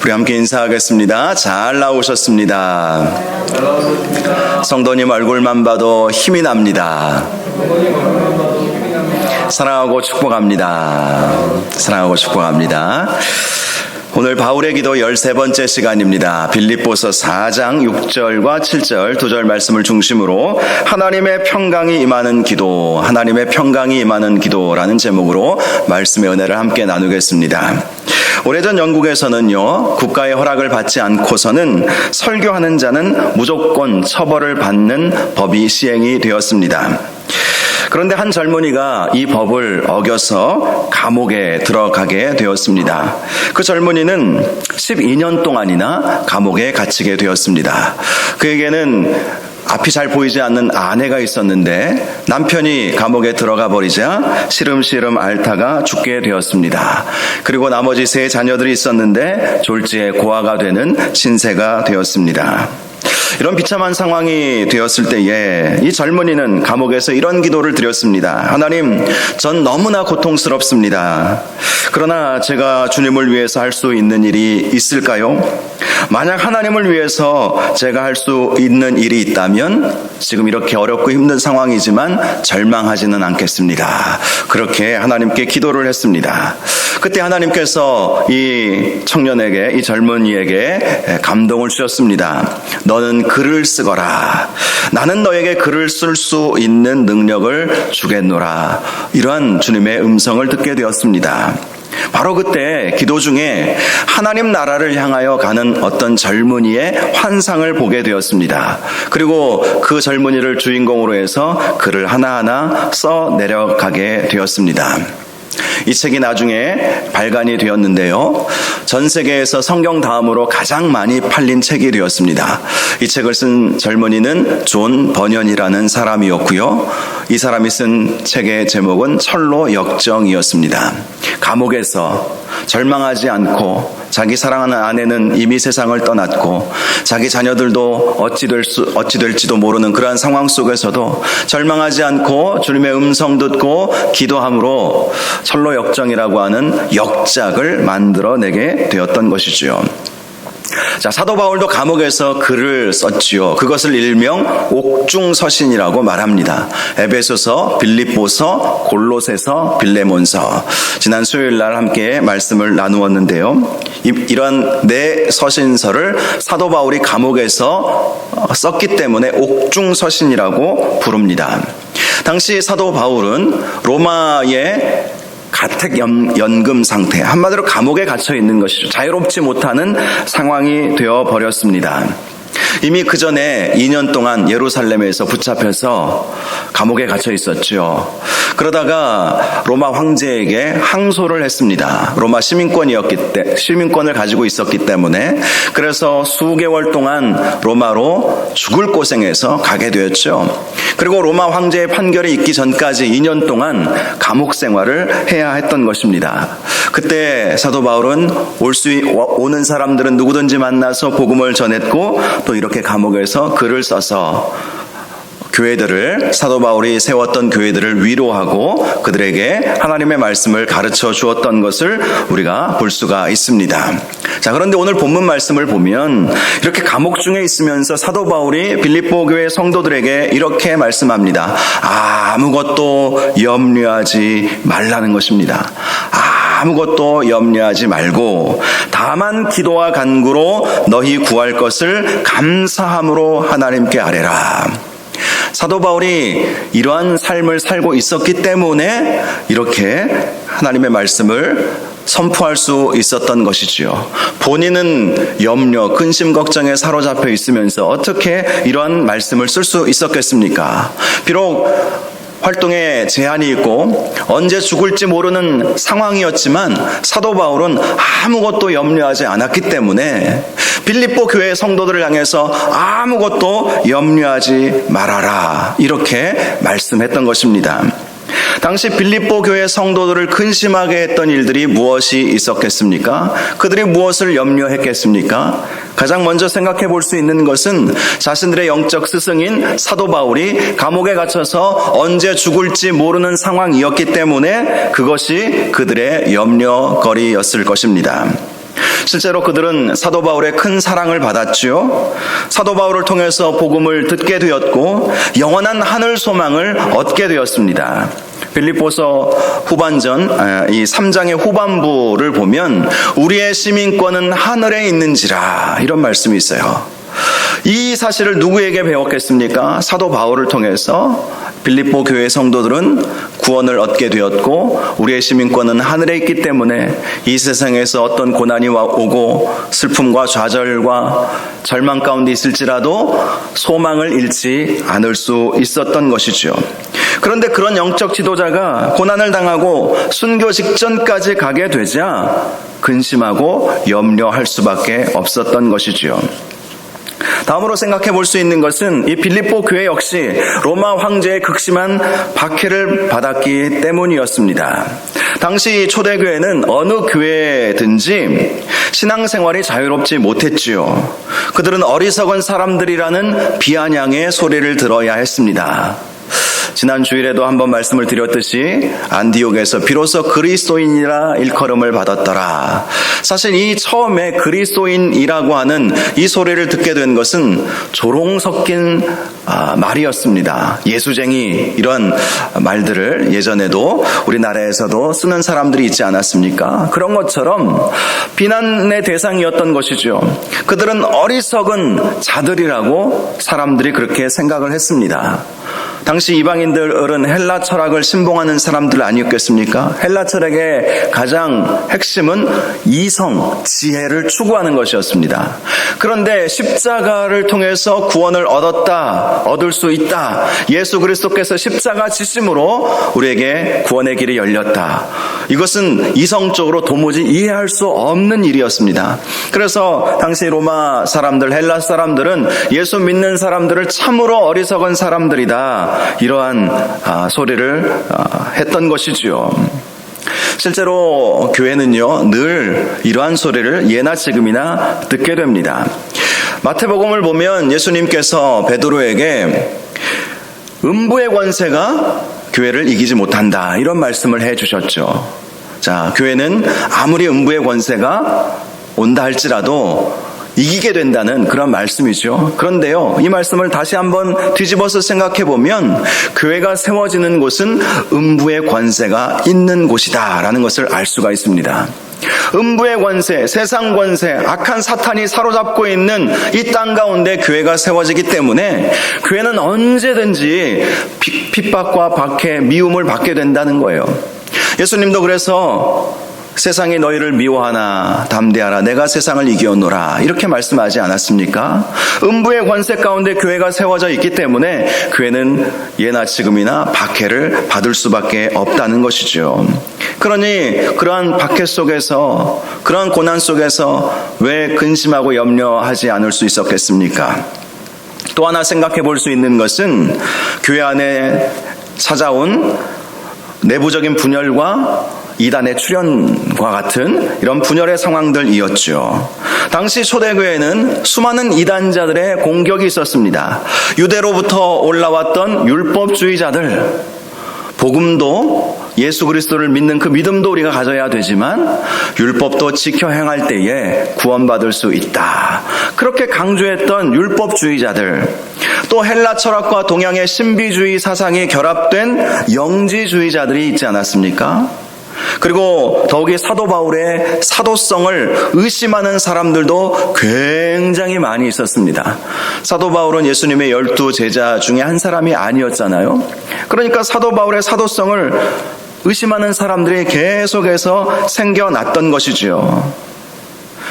우리 함께 인사하겠습니다. 잘 나오셨습니다. 성도님 얼굴만 봐도 힘이 납니다. 사랑하고 축복합니다. 사랑하고 축복합니다. 오늘 바울의 기도 13번째 시간입니다. 빌립보서 4장 6절과 7절 2절 말씀을 중심으로 하나님의 평강이 임하는 기도, 하나님의 평강이 임하는 기도라는 제목으로 말씀의 은혜를 함께 나누겠습니다. 오래전 영국에서는요, 국가의 허락을 받지 않고서는 설교하는 자는 무조건 처벌을 받는 법이 시행이 되었습니다. 그런데 한 젊은이가 이 법을 어겨서 감옥에 들어가게 되었습니다. 그 젊은이는 12년 동안이나 감옥에 갇히게 되었습니다. 그에게는 앞이 잘 보이지 않는 아내가 있었는데 남편이 감옥에 들어가 버리자 시름시름 앓다가 죽게 되었습니다. 그리고 나머지 3 자녀들이 있었는데 졸지에 고아가 되는 신세가 되었습니다. 이런 비참한 상황이 되었을 때에 이 젊은이는 감옥에서 이런 기도를 드렸습니다. 하나님, 전 너무나 고통스럽습니다. 그러나 제가 주님을 위해서 할 수 있는 일이 있을까요? 만약 하나님을 위해서 제가 할 수 있는 일이 있다면 지금 이렇게 어렵고 힘든 상황이지만 절망하지는 않겠습니다. 그렇게 하나님께 기도를 했습니다. 그때 하나님께서 이 청년에게, 이 젊은이에게 감동을 주셨습니다. 너는 글을 쓰거라. 나는 너에게 글을 쓸 수 있는 능력을 주겠노라. 이러한 주님의 음성을 듣게 되었습니다. 바로 그때 기도 중에 하나님 나라를 향하여 가는 어떤 젊은이의 환상을 보게 되었습니다. 그리고 그 젊은이를 주인공으로 해서 글을 하나하나 써 내려가게 되었습니다. 이 책이 나중에 발간이 되었는데요. 전 세계에서 성경 다음으로 가장 많이 팔린 책이 되었습니다. 이 책을 쓴 젊은이는 존 버년이라는 사람이었고요. 이 사람이 쓴 책의 제목은 철로 역정이었습니다. 감옥에서 절망하지 않고 자기 사랑하는 아내는 이미 세상을 떠났고 자기 자녀들도 어찌 될지도 모르는 그러한 상황 속에서도 절망하지 않고 주님의 음성 듣고 기도함으로 철로 역정이라고 하는 역작을 만들어내게 되었던 것이지요. 자, 사도 바울도 감옥에서 글을 썼지요. 그것을 일명 옥중서신이라고 말합니다. 에베소서, 빌립보서, 골로새서, 빌레몬서. 지난 수요일 날 함께 말씀을 나누었는데요. 이런 4 서신서를 사도 바울이 감옥에서 썼기 때문에 옥중서신이라고 부릅니다. 당시 사도 바울은 로마의 가택연금 상태, 한마디로 감옥에 갇혀 있는 것이죠. 자유롭지 못하는 상황이 되어버렸습니다. 이미 그 전에 2년 동안 예루살렘에서 붙잡혀서 감옥에 갇혀 있었죠. 그러다가 로마 황제에게 항소를 했습니다. 로마 시민권을 가지고 있었기 때문에. 그래서 수개월 동안 로마로 죽을 고생해서 가게 되었죠. 그리고 로마 황제의 판결이 있기 전까지 2년 동안 감옥 생활을 해야 했던 것입니다. 그때 사도 바울은 오는 사람들은 누구든지 만나서 복음을 전했고 또 이렇게 감옥에서 글을 써서 교회들을, 사도 바울이 세웠던 교회들을 위로하고 그들에게 하나님의 말씀을 가르쳐 주었던 것을 우리가 볼 수가 있습니다. 자, 그런데 오늘 본문 말씀을 보면 이렇게 감옥 중에 있으면서 사도 바울이 빌립보 교회 성도들에게 이렇게 말씀합니다. 아무것도 염려하지 말라는 것입니다. 아무것도 염려하지 말고 다만 기도와 간구로 너희 구할 것을 감사함으로 하나님께 아뢰라. 사도 바울이 이러한 삶을 살고 있었기 때문에 이렇게 하나님의 말씀을 선포할 수 있었던 것이지요. 본인은 염려, 근심, 걱정에 사로잡혀 있으면서 어떻게 이러한 말씀을 쓸 수 있었겠습니까? 비록 활동에 제한이 있고 언제 죽을지 모르는 상황이었지만 사도 바울은 아무것도 염려하지 않았기 때문에 빌립보 교회 성도들을 향해서 아무것도 염려하지 말아라 이렇게 말씀했던 것입니다. 당시 빌립보 교회 성도들을 근심하게 했던 일들이 무엇이 있었겠습니까? 그들이 무엇을 염려했겠습니까? 가장 먼저 생각해 볼 수 있는 것은 자신들의 영적 스승인 사도 바울이 감옥에 갇혀서 언제 죽을지 모르는 상황이었기 때문에 그것이 그들의 염려거리였을 것입니다. 실제로 그들은 사도 바울의 큰 사랑을 받았지요. 사도 바울을 통해서 복음을 듣게 되었고 영원한 하늘 소망을 얻게 되었습니다. 빌립보서 후반전 이 3장의 후반부를 보면 우리의 시민권은 하늘에 있는지라 이런 말씀이 있어요. 이 사실을 누구에게 배웠겠습니까? 사도 바울을 통해서 빌립보 교회 성도들은 구원을 얻게 되었고 우리의 시민권은 하늘에 있기 때문에 이 세상에서 어떤 고난이 오고 슬픔과 좌절과 절망 가운데 있을지라도 소망을 잃지 않을 수 있었던 것이죠. 그런데 그런 영적 지도자가 고난을 당하고 순교 직전까지 가게 되자 근심하고 염려할 수밖에 없었던 것이죠. 다음으로 생각해 볼 수 있는 것은 이 빌립보 교회 역시 로마 황제의 극심한 박해를 받았기 때문이었습니다. 당시 초대교회는 어느 교회든지 신앙생활이 자유롭지 못했지요. 그들은 어리석은 사람들이라는 비아냥의 소리를 들어야 했습니다. 지난 주일에도 한번 말씀을 드렸듯이 안디옥에서 비로소 그리스도인이라 일컬음을 받았더라. 사실 이 처음에 그리스도인이라고 하는 이 소리를 듣게 된 것은 조롱 섞인 말이었습니다. 예수쟁이 이런 말들을 예전에도 우리나라에서도 쓰는 사람들이 있지 않았습니까? 그런 것처럼 비난의 대상이었던 것이죠. 그들은 어리석은 자들이라고 사람들이 그렇게 생각을 했습니다. 당시 이방인들은 헬라 철학을 신봉하는 사람들 아니었겠습니까? 헬라 철학의 가장 핵심은 이성, 지혜를 추구하는 것이었습니다. 그런데 십자가를 통해서 구원을 얻을 수 있다. 예수 그리스도께서 십자가 지심으로 우리에게 구원의 길이 열렸다. 이것은 이성적으로 도무지 이해할 수 없는 일이었습니다. 그래서 당시 로마 사람들, 헬라 사람들은 예수 믿는 사람들을 참으로 어리석은 사람들이다. 이러한 소리를 했던 것이지요. 실제로 교회는요 늘 이러한 소리를 예나 지금이나 듣게 됩니다. 마태복음을 보면 예수님께서 베드로에게 음부의 권세가 교회를 이기지 못한다 이런 말씀을 해주셨죠. 자, 교회는 아무리 음부의 권세가 온다 할지라도 이기게 된다는 그런 말씀이죠. 그런데요, 이 말씀을 다시 한번 뒤집어서 생각해 보면 교회가 세워지는 곳은 음부의 권세가 있는 곳이다 라는 것을 알 수가 있습니다. 음부의 권세, 세상 권세, 악한 사탄이 사로잡고 있는 이 땅 가운데 교회가 세워지기 때문에 교회는 언제든지 핍박과 박해, 미움을 받게 된다는 거예요. 예수님도 그래서 세상이 너희를 미워하나 담대하라 내가 세상을 이겨노라 이렇게 말씀하지 않았습니까? 음부의 권세 가운데 교회가 세워져 있기 때문에 교회는 예나 지금이나 박해를 받을 수밖에 없다는 것이죠. 그러니 그러한 박해 속에서 그러한 고난 속에서 왜 근심하고 염려하지 않을 수 있었겠습니까? 또 하나 생각해 볼 수 있는 것은 교회 안에 찾아온 내부적인 분열과 이단의 출현과 같은 이런 분열의 상황들이었죠. 당시 초대교회는 수많은 이단자들의 공격이 있었습니다. 유대로부터 올라왔던 율법주의자들, 복음도 예수 그리스도를 믿는 그 믿음도 우리가 가져야 되지만 율법도 지켜 행할 때에 구원받을 수 있다. 그렇게 강조했던 율법주의자들, 또 헬라 철학과 동양의 신비주의 사상이 결합된 영지주의자들이 있지 않았습니까? 그리고 더욱이 사도 바울의 사도성을 의심하는 사람들도 굉장히 많이 있었습니다. 사도 바울은 예수님의 12 제자 중에 한 사람이 아니었잖아요. 그러니까 사도 바울의 사도성을 의심하는 사람들이 계속해서 생겨났던 것이지요.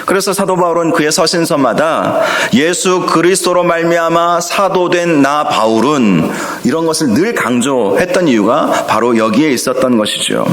그래서 사도 바울은 그의 서신서마다 예수 그리스도로 말미암아 사도된 나 바울은 이런 것을 늘 강조했던 이유가 바로 여기에 있었던 것이죠.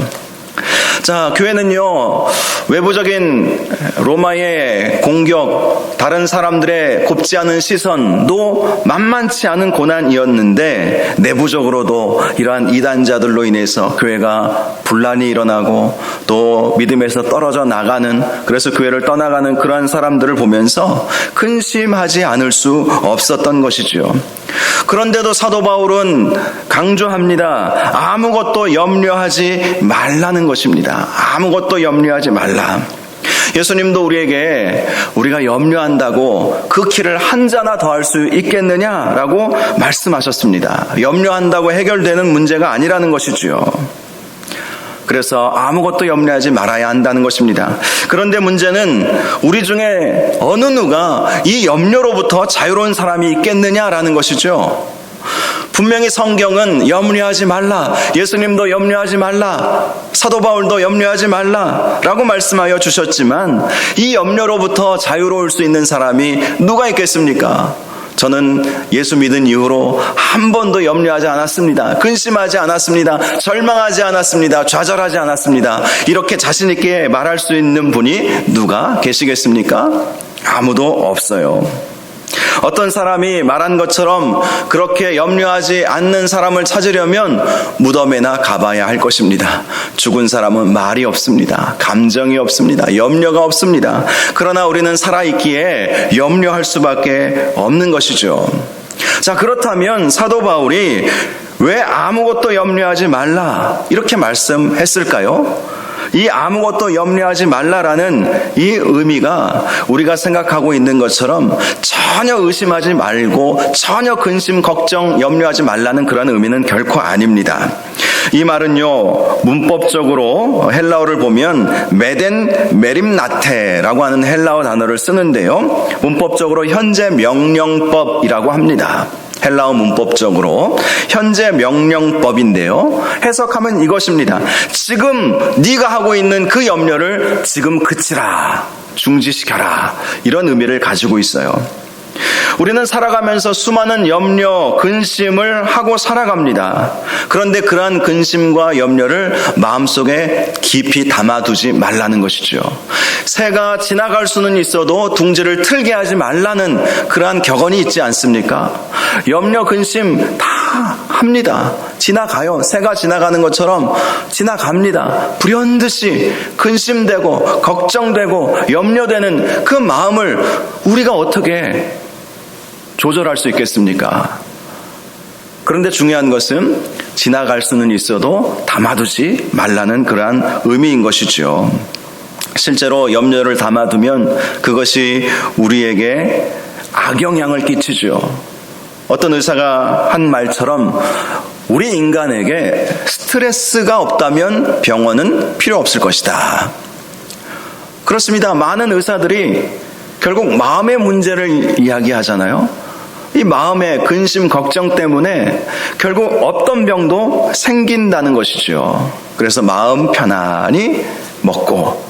자, 교회는요 외부적인 로마의 공격, 다른 사람들의 곱지 않은 시선도 만만치 않은 고난이었는데 내부적으로도 이러한 이단자들로 인해서 교회가 분란이 일어나고 또 믿음에서 떨어져 나가는, 그래서 교회를 떠나가는 그러한 사람들을 보면서 근심하지 않을 수 없었던 것이죠. 그런데도 사도 바울은 강조합니다. 아무것도 염려하지 말라는 것입니다. 아무것도 염려하지 말라. 예수님도 우리에게 우리가 염려한다고 그 키를 한 자나 더 할 수 있겠느냐라고 말씀하셨습니다. 염려한다고 해결되는 문제가 아니라는 것이지요. 그래서 아무것도 염려하지 말아야 한다는 것입니다. 그런데 문제는 우리 중에 어느 누가 이 염려로부터 자유로운 사람이 있겠느냐라는 것이죠. 분명히 성경은 염려하지 말라, 예수님도 염려하지 말라, 사도 바울도 염려하지 말라라고 말씀하여 주셨지만 이 염려로부터 자유로울 수 있는 사람이 누가 있겠습니까? 저는 예수 믿은 이후로 한 번도 염려하지 않았습니다. 근심하지 않았습니다. 절망하지 않았습니다. 좌절하지 않았습니다. 이렇게 자신 있게 말할 수 있는 분이 누가 계시겠습니까? 아무도 없어요. 어떤 사람이 말한 것처럼 그렇게 염려하지 않는 사람을 찾으려면 무덤에나 가봐야 할 것입니다. 죽은 사람은 말이 없습니다. 감정이 없습니다. 염려가 없습니다. 그러나 우리는 살아있기에 염려할 수밖에 없는 것이죠. 자, 그렇다면 사도 바울이 왜 아무것도 염려하지 말라 이렇게 말씀했을까요? 이 아무것도 염려하지 말라라는 이 의미가 우리가 생각하고 있는 것처럼 전혀 의심하지 말고 전혀 근심, 걱정, 염려하지 말라는 그런 의미는 결코 아닙니다. 이 말은요, 문법적으로 헬라어를 보면 메덴 메림나테라고 하는 헬라어 단어를 쓰는데요, 문법적으로 현재 명령법이라고 합니다. 헬라어 문법적으로 현재 명령법인데요, 해석하면 이것입니다. 지금 네가 하고 있는 그 염려를 지금 그치라, 중지시켜라, 이런 의미를 가지고 있어요. 우리는 살아가면서 수많은 염려, 근심을 하고 살아갑니다. 그런데 그러한 근심과 염려를 마음속에 깊이 담아두지 말라는 것이죠. 새가 지나갈 수는 있어도 둥지를 틀게 하지 말라는 그러한 격언이 있지 않습니까? 염려, 근심 다 합니다. 지나가요. 새가 지나가는 것처럼 지나갑니다. 불현듯이 근심되고 걱정되고 염려되는 그 마음을 우리가 어떻게 조절할 수 있겠습니까? 그런데 중요한 것은 지나갈 수는 있어도 담아두지 말라는 그러한 의미인 것이죠. 실제로 염려를 담아두면 그것이 우리에게 악영향을 끼치죠. 어떤 의사가 한 말처럼 우리 인간에게 스트레스가 없다면 병원은 필요 없을 것이다. 그렇습니다. 많은 의사들이 결국 마음의 문제를 이야기하잖아요. 이 마음의 근심, 걱정 때문에 결국 어떤 병도 생긴다는 것이죠. 그래서 마음 편안히 먹고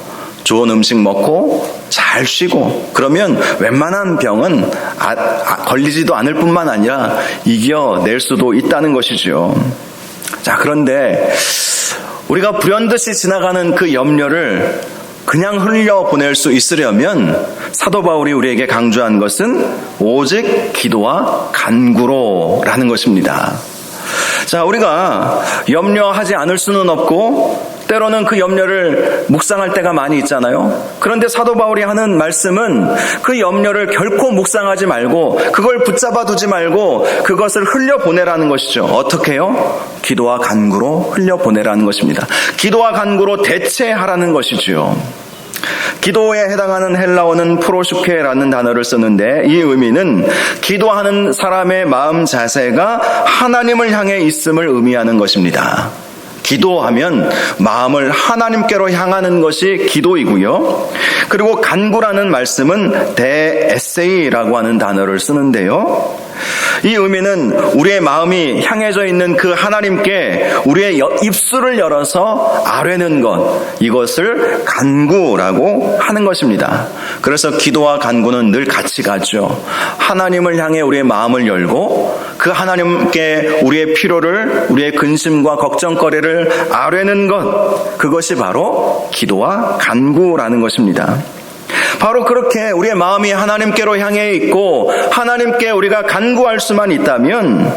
좋은 음식 먹고 잘 쉬고 그러면 웬만한 병은 걸리지도 않을 뿐만 아니라 이겨낼 수도 있다는 것이죠. 자, 그런데 우리가 불현듯이 지나가는 그 염려를 그냥 흘려보낼 수 있으려면 사도 바울이 우리에게 강조한 것은 오직 기도와 간구로라는 것입니다. 자, 우리가 염려하지 않을 수는 없고 때로는 그 염려를 묵상할 때가 많이 있잖아요. 그런데 사도 바울이 하는 말씀은 그 염려를 결코 묵상하지 말고 그걸 붙잡아 두지 말고 그것을 흘려보내라는 것이죠. 어떻게 해요? 기도와 간구로 흘려보내라는 것입니다. 기도와 간구로 대체하라는 것이죠. 기도에 해당하는 헬라어는 프로슈케라는 단어를 쓰는데 이 의미는 기도하는 사람의 마음 자세가 하나님을 향해 있음을 의미하는 것입니다. 기도하면 마음을 하나님께로 향하는 것이 기도이고요. 그리고 간구라는 말씀은 데에세이라고 하는 단어를 쓰는데요. 이 의미는 우리의 마음이 향해져 있는 그 하나님께 우리의 입술을 열어서 아뢰는 것, 이것을 간구라고 하는 것입니다. 그래서 기도와 간구는 늘 같이 가죠. 하나님을 향해 우리의 마음을 열고 그 하나님께 우리의 필요를, 우리의 근심과 걱정거리를 아뢰는 것, 그것이 바로 기도와 간구라는 것입니다. 바로 그렇게 우리의 마음이 하나님께로 향해 있고 하나님께 우리가 간구할 수만 있다면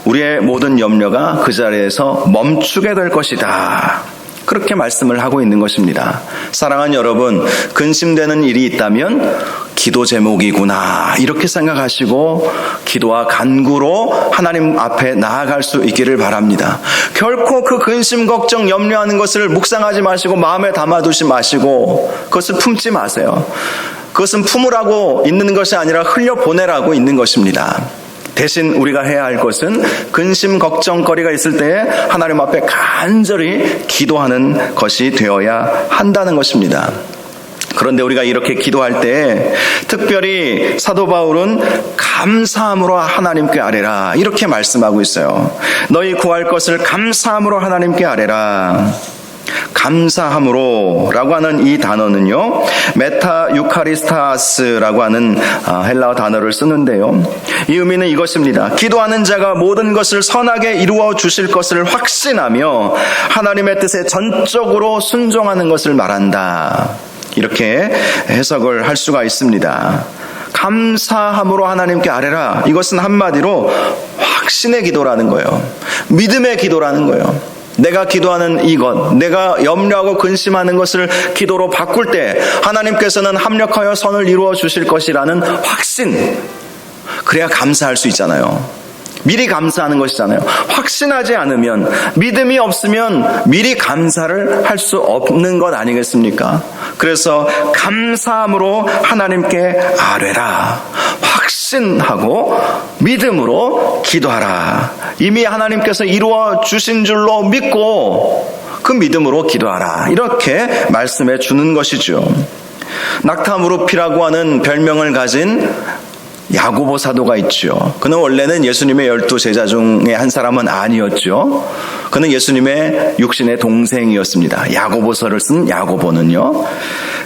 우리의 모든 염려가 그 자리에서 멈추게 될 것이다. 그렇게 말씀을 하고 있는 것입니다. 사랑하는 여러분, 근심되는 일이 있다면 기도 제목이구나 이렇게 생각하시고 기도와 간구로 하나님 앞에 나아갈 수 있기를 바랍니다. 결코 그 근심, 걱정, 염려하는 것을 묵상하지 마시고 마음에 담아두지 마시고 그것을 품지 마세요. 그것은 품으라고 있는 것이 아니라 흘려보내라고 있는 것입니다. 대신 우리가 해야 할 것은 근심, 걱정거리가 있을 때 하나님 앞에 간절히 기도하는 것이 되어야 한다는 것입니다. 그런데 우리가 이렇게 기도할 때 특별히 사도 바울은 감사함으로 하나님께 아뢰라 이렇게 말씀하고 있어요. 너희 구할 것을 감사함으로 하나님께 아뢰라. 감사함으로 라고 하는 이 단어는요, 메타 유카리스타스라고 하는 헬라어 단어를 쓰는데요, 이 의미는 이것입니다. 기도하는 자가 모든 것을 선하게 이루어 주실 것을 확신하며 하나님의 뜻에 전적으로 순종하는 것을 말한다. 이렇게 해석을 할 수가 있습니다. 감사함으로 하나님께 아뢰라. 이것은 한마디로 확신의 기도라는 거예요. 믿음의 기도라는 거예요. 내가 기도하는 이것, 내가 염려하고 근심하는 것을 기도로 바꿀 때 하나님께서는 합력하여 선을 이루어 주실 것이라는 확신. 그래야 감사할 수 있잖아요. 미리 감사하는 것이잖아요. 확신하지 않으면, 믿음이 없으면 미리 감사를 할 수 없는 것 아니겠습니까? 그래서 감사함으로 하나님께 아뢰라. 확신하고 믿음으로 기도하라. 이미 하나님께서 이루어 주신 줄로 믿고 그 믿음으로 기도하라. 이렇게 말씀해 주는 것이죠. 낙타무르피라고 하는 별명을 가진 야고보 사도가 있죠. 그는 원래는 예수님의 12제자 중에 한 사람은 아니었죠. 그는 예수님의 육신의 동생이었습니다. 야고보서를 쓴 야고보는요.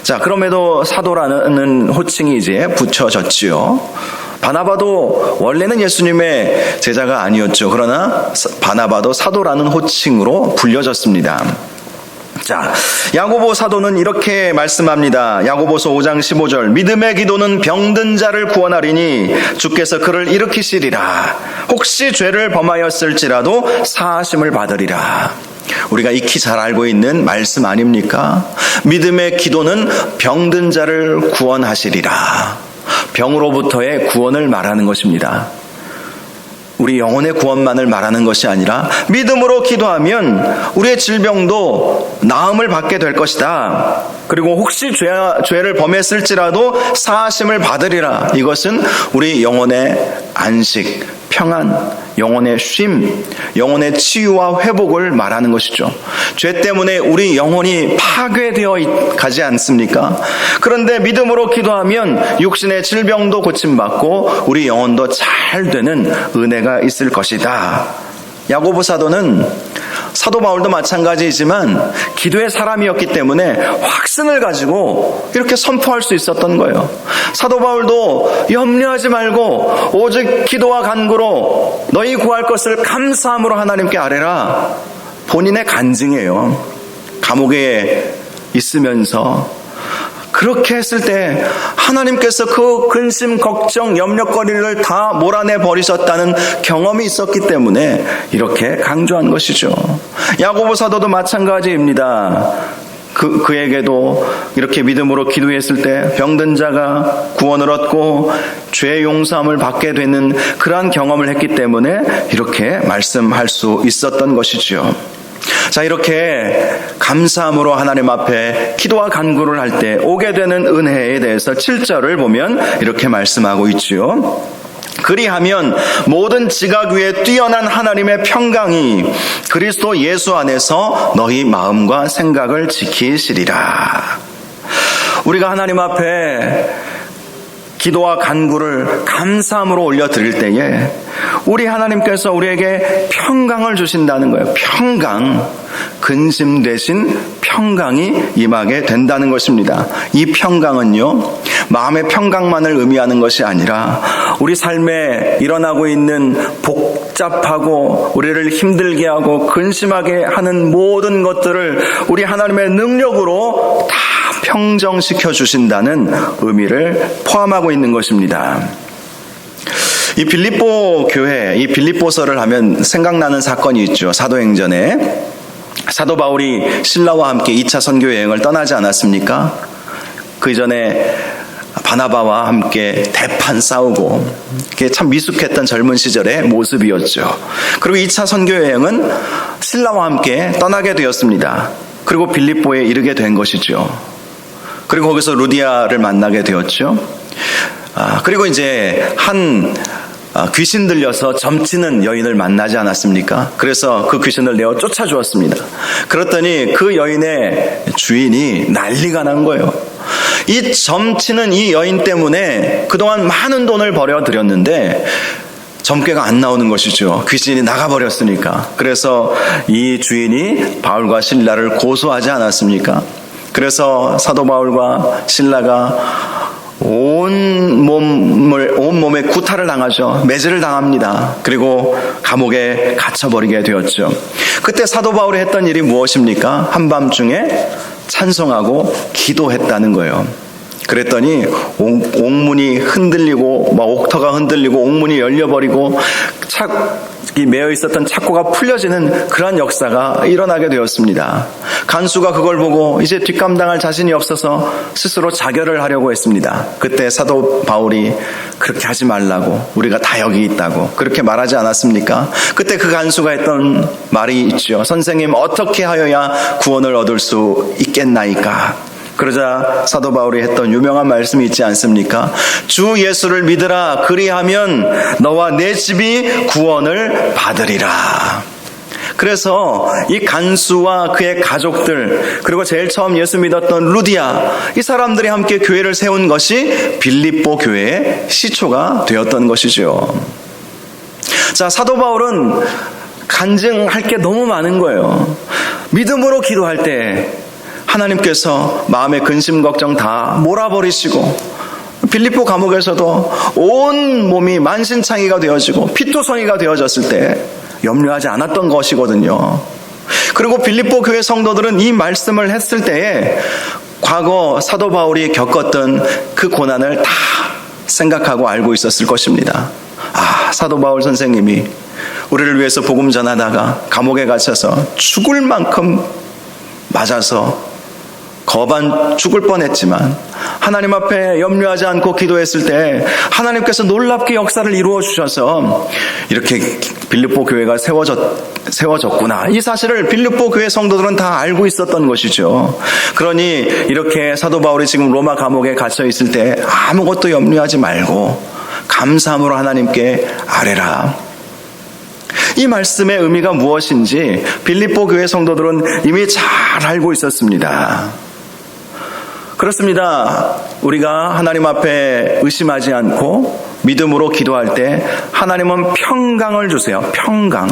자, 그럼에도 사도라는 호칭이 이제 붙여졌지요. 바나바도 원래는 예수님의 제자가 아니었죠. 그러나 바나바도 사도라는 호칭으로 불려졌습니다. 자, 야고보 사도는 이렇게 말씀합니다. 야고보서 5장 15절. 믿음의 기도는 병든 자를 구원하리니 주께서 그를 일으키시리라. 혹시 죄를 범하였을지라도 사하심을 받으리라. 우리가 익히 잘 알고 있는 말씀 아닙니까? 믿음의 기도는 병든 자를 구원하시리라. 병으로부터의 구원을 말하는 것입니다. 우리 영혼의 구원만을 말하는 것이 아니라 믿음으로 기도하면 우리의 질병도 나음을 받게 될 것이다. 그리고 혹시 죄를 범했을지라도 사하심을 받으리라. 이것은 우리 영혼의 안식, 평안, 영혼의 쉼, 영혼의 치유와 회복을 말하는 것이죠. 죄 때문에 우리 영혼이 파괴되어 가지 않습니까? 그런데 믿음으로 기도하면 육신의 질병도 고침받고 우리 영혼도 잘 되는 은혜가 있을 것이다. 야고보 사도는 사도 바울도 마찬가지이지만 기도의 사람이었기 때문에 확신을 가지고 이렇게 선포할 수 있었던 거예요. 사도 바울도 염려하지 말고 오직 기도와 간구로 너희 구할 것을 감사함으로 하나님께 아뢰라. 본인의 간증이에요. 감옥에 있으면서 그렇게 했을 때 하나님께서 그 근심, 걱정, 염려거리를 다 몰아내 버리셨다는 경험이 있었기 때문에 이렇게 강조한 것이죠. 야고보 사도도 마찬가지입니다. 그에게도 이렇게 믿음으로 기도했을 때 병든 자가 구원을 얻고 죄 용서함을 받게 되는 그러한 경험을 했기 때문에 이렇게 말씀할 수 있었던 것이죠. 자, 이렇게 감사함으로 하나님 앞에 기도와 간구를 할 때 오게 되는 은혜에 대해서 7절을 보면 이렇게 말씀하고 있지요. 그리하면 모든 지각 위에 뛰어난 하나님의 평강이 그리스도 예수 안에서 너희 마음과 생각을 지키시리라. 우리가 하나님 앞에 기도와 간구를 감사함으로 올려드릴 때에 우리 하나님께서 우리에게 평강을 주신다는 거예요. 평강, 근심 대신 평강이 임하게 된다는 것입니다. 이 평강은요, 마음의 평강만을 의미하는 것이 아니라 우리 삶에 일어나고 있는 복잡하고 우리를 힘들게 하고 근심하게 하는 모든 것들을 우리 하나님의 능력으로 다 평정시켜 주신다는 의미를 포함하고 있는 것입니다. 이 빌립보 교회, 이 빌립보서를 하면 생각나는 사건이 있죠. 사도행전에 사도 바울이 신라와 함께 2차 선교 여행을 떠나지 않았습니까? 그 이전에 바나바와 함께 대판 싸우고 그게 참 미숙했던 젊은 시절의 모습이었죠. 그리고 2차 선교 여행은 실라와 함께 떠나게 되었습니다. 그리고 빌립보에 이르게 된 것이죠. 그리고 거기서 루디아를 만나게 되었죠. 그리고 이제 귀신 들려서 점치는 여인을 만나지 않았습니까? 그래서 그 귀신을 내어 쫓아주었습니다. 그랬더니 그 여인의 주인이 난리가 난 거예요. 이 점치는 이 여인 때문에 그동안 많은 돈을 벌여들였는데 점괘가 안 나오는 것이죠. 귀신이 나가버렸으니까. 그래서 이 주인이 바울과 실라를 고소하지 않았습니까? 그래서 사도 바울과 실라가 온몸에 구타를 당하죠. 매질을 당합니다. 그리고 감옥에 갇혀버리게 되었죠. 그때 사도 바울이 했던 일이 무엇입니까? 한밤중에 찬송하고 기도했다는 거예요. 그랬더니 옥문이 흔들리고 옥터가 흔들리고 옥문이 열려버리고 이 매여 있었던 착고가 풀려지는 그러한 역사가 일어나게 되었습니다. 간수가 그걸 보고 이제 뒷감당할 자신이 없어서 스스로 자결을 하려고 했습니다. 그때 사도 바울이 그렇게 하지 말라고, 우리가 다 여기 있다고 그렇게 말하지 않았습니까? 그때 그 간수가 했던 말이 있죠. 선생님, 어떻게 하여야 구원을 얻을 수 있겠나이까? 그러자 사도 바울이 했던 유명한 말씀이 있지 않습니까? 주 예수를 믿으라. 그리하면 너와 내 집이 구원을 받으리라. 그래서 이 간수와 그의 가족들, 그리고 제일 처음 예수 믿었던 루디아, 이 사람들이 함께 교회를 세운 것이 빌립보 교회의 시초가 되었던 것이죠. 자, 사도 바울은 간증할 게 너무 많은 거예요. 믿음으로 기도할 때 하나님께서 마음의 근심 걱정 다 몰아버리시고 빌립보 감옥에서도 온 몸이 만신창이가 되어지고 피투성이가 되어졌을 때 염려하지 않았던 것이거든요. 그리고 빌립보 교회 성도들은 이 말씀을 했을 때에 과거 사도 바울이 겪었던 그 고난을 다 생각하고 알고 있었을 것입니다. 사도 바울 선생님이 우리를 위해서 복음 전하다가 감옥에 갇혀서 죽을 만큼 맞아서 거반 죽을 뻔했지만 하나님 앞에 염려하지 않고 기도했을 때 하나님께서 놀랍게 역사를 이루어 주셔서 이렇게 빌립보 교회가 세워졌구나. 이 사실을 빌립보 교회 성도들은 다 알고 있었던 것이죠. 그러니 이렇게 사도 바울이 지금 로마 감옥에 갇혀 있을 때 아무것도 염려하지 말고 감사함으로 하나님께 아뢰라. 이 말씀의 의미가 무엇인지 빌립보 교회 성도들은 이미 잘 알고 있었습니다. 그렇습니다. 우리가 하나님 앞에 의심하지 않고 믿음으로 기도할 때 하나님은 평강을 주세요. 평강.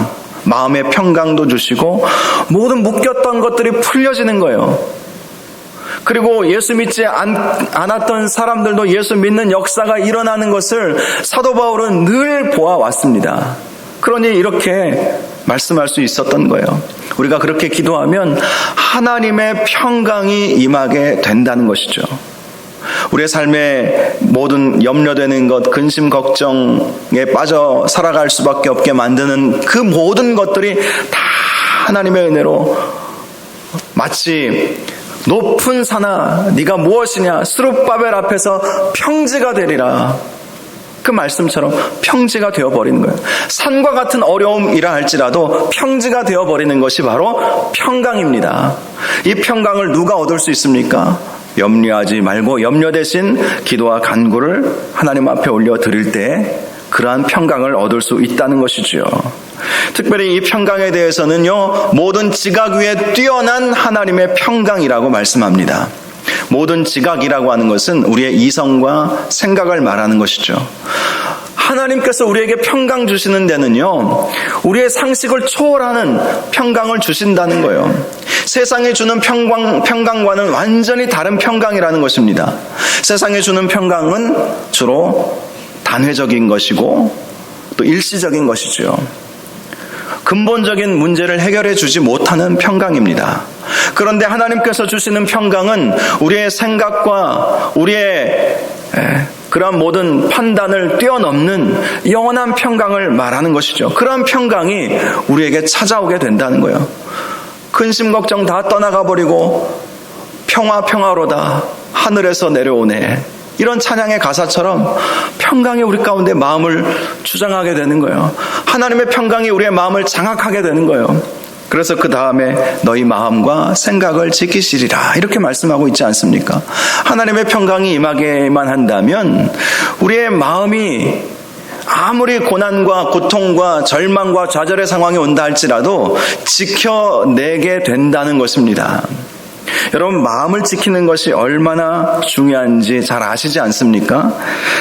마음의 평강도 주시고 모든 묶였던 것들이 풀려지는 거예요. 그리고 예수 믿지 않았던 사람들도 예수 믿는 역사가 일어나는 것을 사도 바울은 늘 보아왔습니다. 그러니 이렇게 말씀할 수 있었던 거예요. 우리가 그렇게 기도하면 하나님의 평강이 임하게 된다는 것이죠. 우리의 삶에 모든 염려되는 것, 근심, 걱정에 빠져 살아갈 수밖에 없게 만드는 그 모든 것들이 다 하나님의 은혜로 마치 높은 산아 네가 무엇이냐 스룹바벨 앞에서 평지가 되리라. 그 말씀처럼 평지가 되어버리는 거예요. 산과 같은 어려움이라 할지라도 평지가 되어버리는 것이 바로 평강입니다. 이 평강을 누가 얻을 수 있습니까? 염려하지 말고 염려 대신 기도와 간구를 하나님 앞에 올려드릴 때 그러한 평강을 얻을 수 있다는 것이죠. 특별히 이 평강에 대해서는요, 모든 지각 위에 뛰어난 하나님의 평강이라고 말씀합니다. 모든 지각이라고 하는 것은 우리의 이성과 생각을 말하는 것이죠. 하나님께서 우리에게 평강 주시는 데는요, 우리의 상식을 초월하는 평강을 주신다는 거예요. 세상에 주는 평강과는 완전히 다른 평강이라는 것입니다. 세상에 주는 평강은 주로 단회적인 것이고 또 일시적인 것이죠. 근본적인 문제를 해결해 주지 못하는 평강입니다. 그런데 하나님께서 주시는 평강은 우리의 생각과 우리의 그러한 모든 판단을 뛰어넘는 영원한 평강을 말하는 것이죠. 그러한 평강이 우리에게 찾아오게 된다는 거예요. 근심 걱정 다 떠나가 버리고 평화로다 하늘에서 내려오네. 이런 찬양의 가사처럼 평강이 우리 가운데 마음을 주장하게 되는 거예요. 하나님의 평강이 우리의 마음을 장악하게 되는 거예요. 그래서 그 다음에 너희 마음과 생각을 지키시리라 이렇게 말씀하고 있지 않습니까? 하나님의 평강이 임하게만 한다면 우리의 마음이 아무리 고난과 고통과 절망과 좌절의 상황이 온다 할지라도 지켜내게 된다는 것입니다. 여러분, 마음을 지키는 것이 얼마나 중요한지 잘 아시지 않습니까?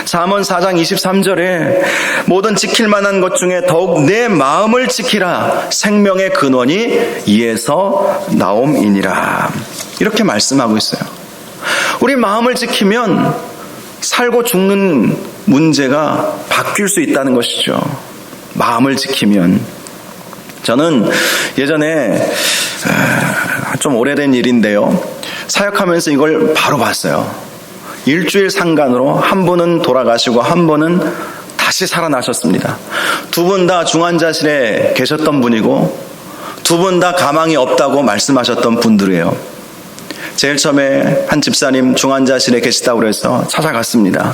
잠언 4장 23절에 모든 지킬 만한 것 중에 더욱 내 마음을 지키라. 생명의 근원이 이에서 나옴이니라. 이렇게 말씀하고 있어요. 우리 마음을 지키면 살고 죽는 문제가 바뀔 수 있다는 것이죠. 마음을 지키면. 저는 예전에 좀 오래된 일인데요, 사역하면서 이걸 바로 봤어요. 일주일 상간으로 한 분은 돌아가시고 한 분은 다시 살아나셨습니다. 두 분 다 중환자실에 계셨던 분이고 두 분 다 가망이 없다고 말씀하셨던 분들이에요. 제일 처음에 한 집사님 중환자실에 계시다고 그래서 찾아갔습니다.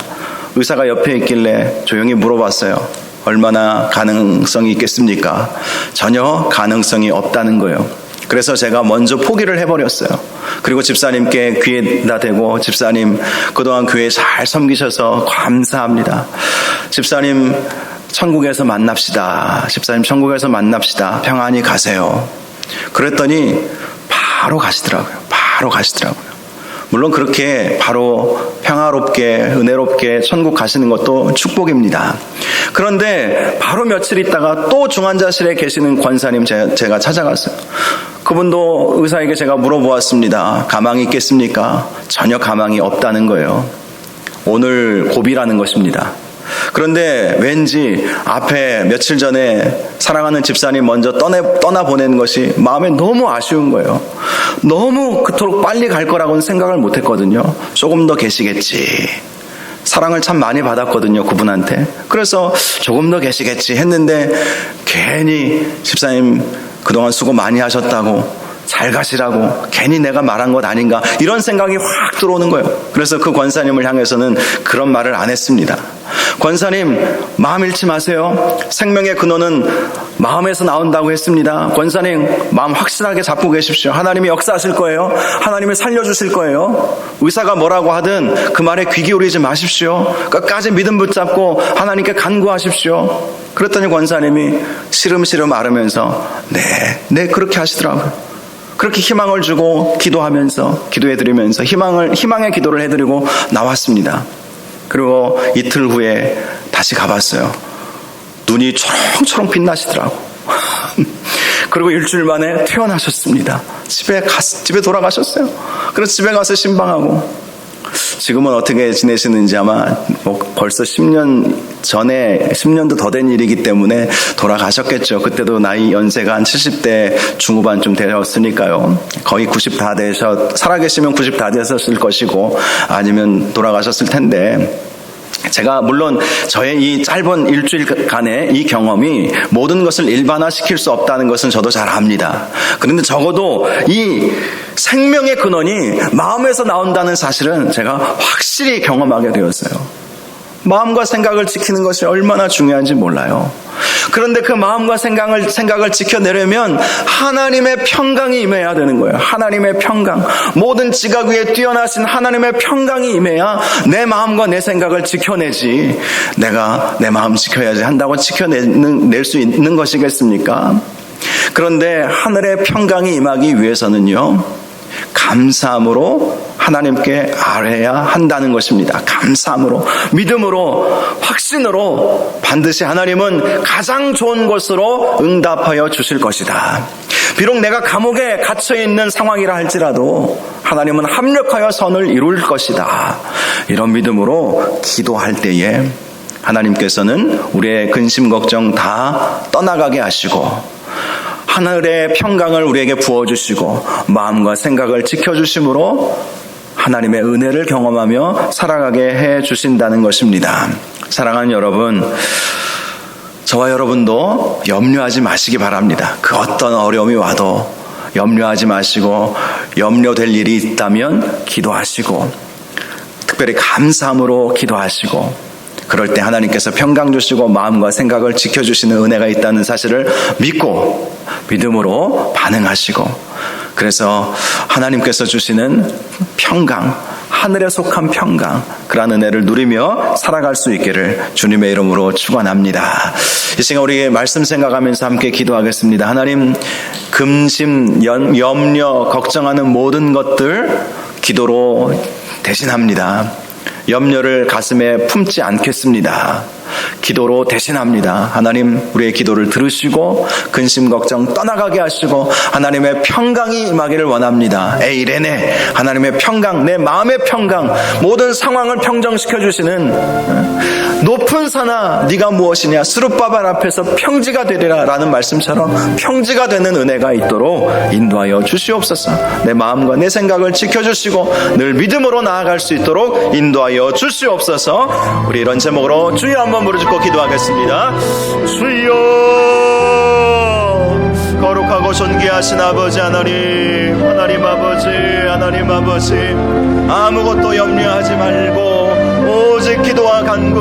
의사가 옆에 있길래 조용히 물어봤어요. 얼마나 가능성이 있겠습니까? 전혀 가능성이 없다는 거예요. 그래서 제가 먼저 포기를 해버렸어요. 그리고 집사님께 귀에다 대고, 집사님 그동안 교회 잘 섬기셔서 감사합니다. 집사님 천국에서 만납시다. 집사님 천국에서 만납시다. 평안히 가세요. 그랬더니 바로 가시더라고요. 물론 그렇게 바로 평화롭게 은혜롭게 천국 가시는 것도 축복입니다. 그런데 바로 며칠 있다가 또 중환자실에 계시는 권사님 제가 찾아갔어요. 그분도 의사에게 제가 물어보았습니다. 가망이 있겠습니까? 전혀 가망이 없다는 거예요. 오늘 고비라는 것입니다. 그런데 왠지 앞에 며칠 전에 사랑하는 집사님 먼저 떠나보내는 것이 마음에 너무 아쉬운 거예요. 너무 그토록 빨리 갈 거라고는 생각을 못했거든요. 조금 더 계시겠지. 사랑을 참 많이 받았거든요, 그분한테. 그래서 조금 더 계시겠지 했는데 괜히 집사님 그동안 수고 많이 하셨다고, 잘 가시라고 괜히 내가 말한 것 아닌가, 이런 생각이 확 들어오는 거예요. 그래서 그 권사님을 향해서는 그런 말을 안 했습니다. 권사님, 마음 잃지 마세요. 생명의 근원은 마음에서 나온다고 했습니다. 권사님, 마음 확실하게 잡고 계십시오. 하나님이 역사하실 거예요. 하나님이 살려주실 거예요. 의사가 뭐라고 하든 그 말에 귀 기울이지 마십시오. 끝까지 믿음 붙잡고 하나님께 간구하십시오. 그랬더니 권사님이 시름시름 앓으면서 네 그렇게 하시더라고요. 그렇게 희망을 주고 기도해드리면서 희망의 기도를 해드리고 나왔습니다. 그리고 이틀 후에 다시 가봤어요. 눈이 초롱초롱 빛나시더라고. 그리고 일주일 만에 퇴원하셨습니다. 집에 돌아가셨어요. 그래서 집에 가서 신방하고, 지금은 어떻게 지내시는지 아마 벌써 10년 전에 10년도 더 된 일이기 때문에 돌아가셨겠죠. 그때도 나이 연세가 한 70대 중후반쯤 되었으니까요. 거의 90 다 살아계시면 90 다 되셨을 것이고, 아니면 돌아가셨을 텐데, 제가 물론 저의 이 짧은 일주일간의 이 경험이 모든 것을 일반화시킬 수 없다는 것은 저도 잘 압니다. 그런데 적어도 이 생명의 근원이 마음에서 나온다는 사실은 제가 확실히 경험하게 되었어요. 마음과 생각을 지키는 것이 얼마나 중요한지 몰라요. 그런데 그 마음과 생각을 지켜내려면 하나님의 평강이 임해야 되는 거예요. 하나님의 평강, 모든 지각 위에 뛰어나신 하나님의 평강이 임해야 내 마음과 내 생각을 지켜내지, 내가 내 마음 지켜야지 한다고 지켜낼 수 있는 것이겠습니까? 그런데 하늘의 평강이 임하기 위해서는요, 감사함으로 하나님께 아뢰야 한다는 것입니다. 감사함으로, 믿음으로, 확신으로 반드시 하나님은 가장 좋은 것으로 응답하여 주실 것이다. 비록 내가 감옥에 갇혀있는 상황이라 할지라도 하나님은 합력하여 선을 이룰 것이다. 이런 믿음으로 기도할 때에 하나님께서는 우리의 근심 걱정 다 떠나가게 하시고, 하늘의 평강을 우리에게 부어주시고 마음과 생각을 지켜주심으로 하나님의 은혜를 경험하며 살아가게 해주신다는 것입니다. 사랑하는 여러분, 저와 여러분도 염려하지 마시기 바랍니다. 그 어떤 어려움이 와도 염려하지 마시고, 염려될 일이 있다면 기도하시고, 특별히 감사함으로 기도하시고, 그럴 때 하나님께서 평강 주시고 마음과 생각을 지켜주시는 은혜가 있다는 사실을 믿고 믿음으로 반응하시고, 그래서 하나님께서 주시는 평강, 하늘에 속한 평강, 그러한 은혜를 누리며 살아갈 수 있기를 주님의 이름으로 축원합니다. 이 시간 우리 말씀 생각하면서 함께 기도하겠습니다. 하나님, 근심, 염려, 걱정하는 모든 것들 기도로 대신합니다. 염려를 가슴에 품지 않겠습니다. 기도로 대신합니다. 하나님, 우리의 기도를 들으시고 근심 걱정 떠나가게 하시고 하나님의 평강이 임하기를 원합니다. 에이레네, 하나님의 평강, 내 마음의 평강, 모든 상황을 평정시켜 주시는 높은 산아 네가 무엇이냐, 스룹바벨 앞에서 평지가 되리라 라는 말씀처럼 평지가 되는 은혜가 있도록 인도하여 주시옵소서. 내 마음과 내 생각을 지켜주시고 늘 믿음으로 나아갈 수 있도록 인도하여 주시옵소서. 우리 이런 제목으로 주여 한번 부르짖고 기도하겠습니다. 주여, 거룩하고 존귀하신 아버지 하나님, 하나님 아버지, 하나님 아버지, 아무것도 염려하지 말고 오직 기도와 간구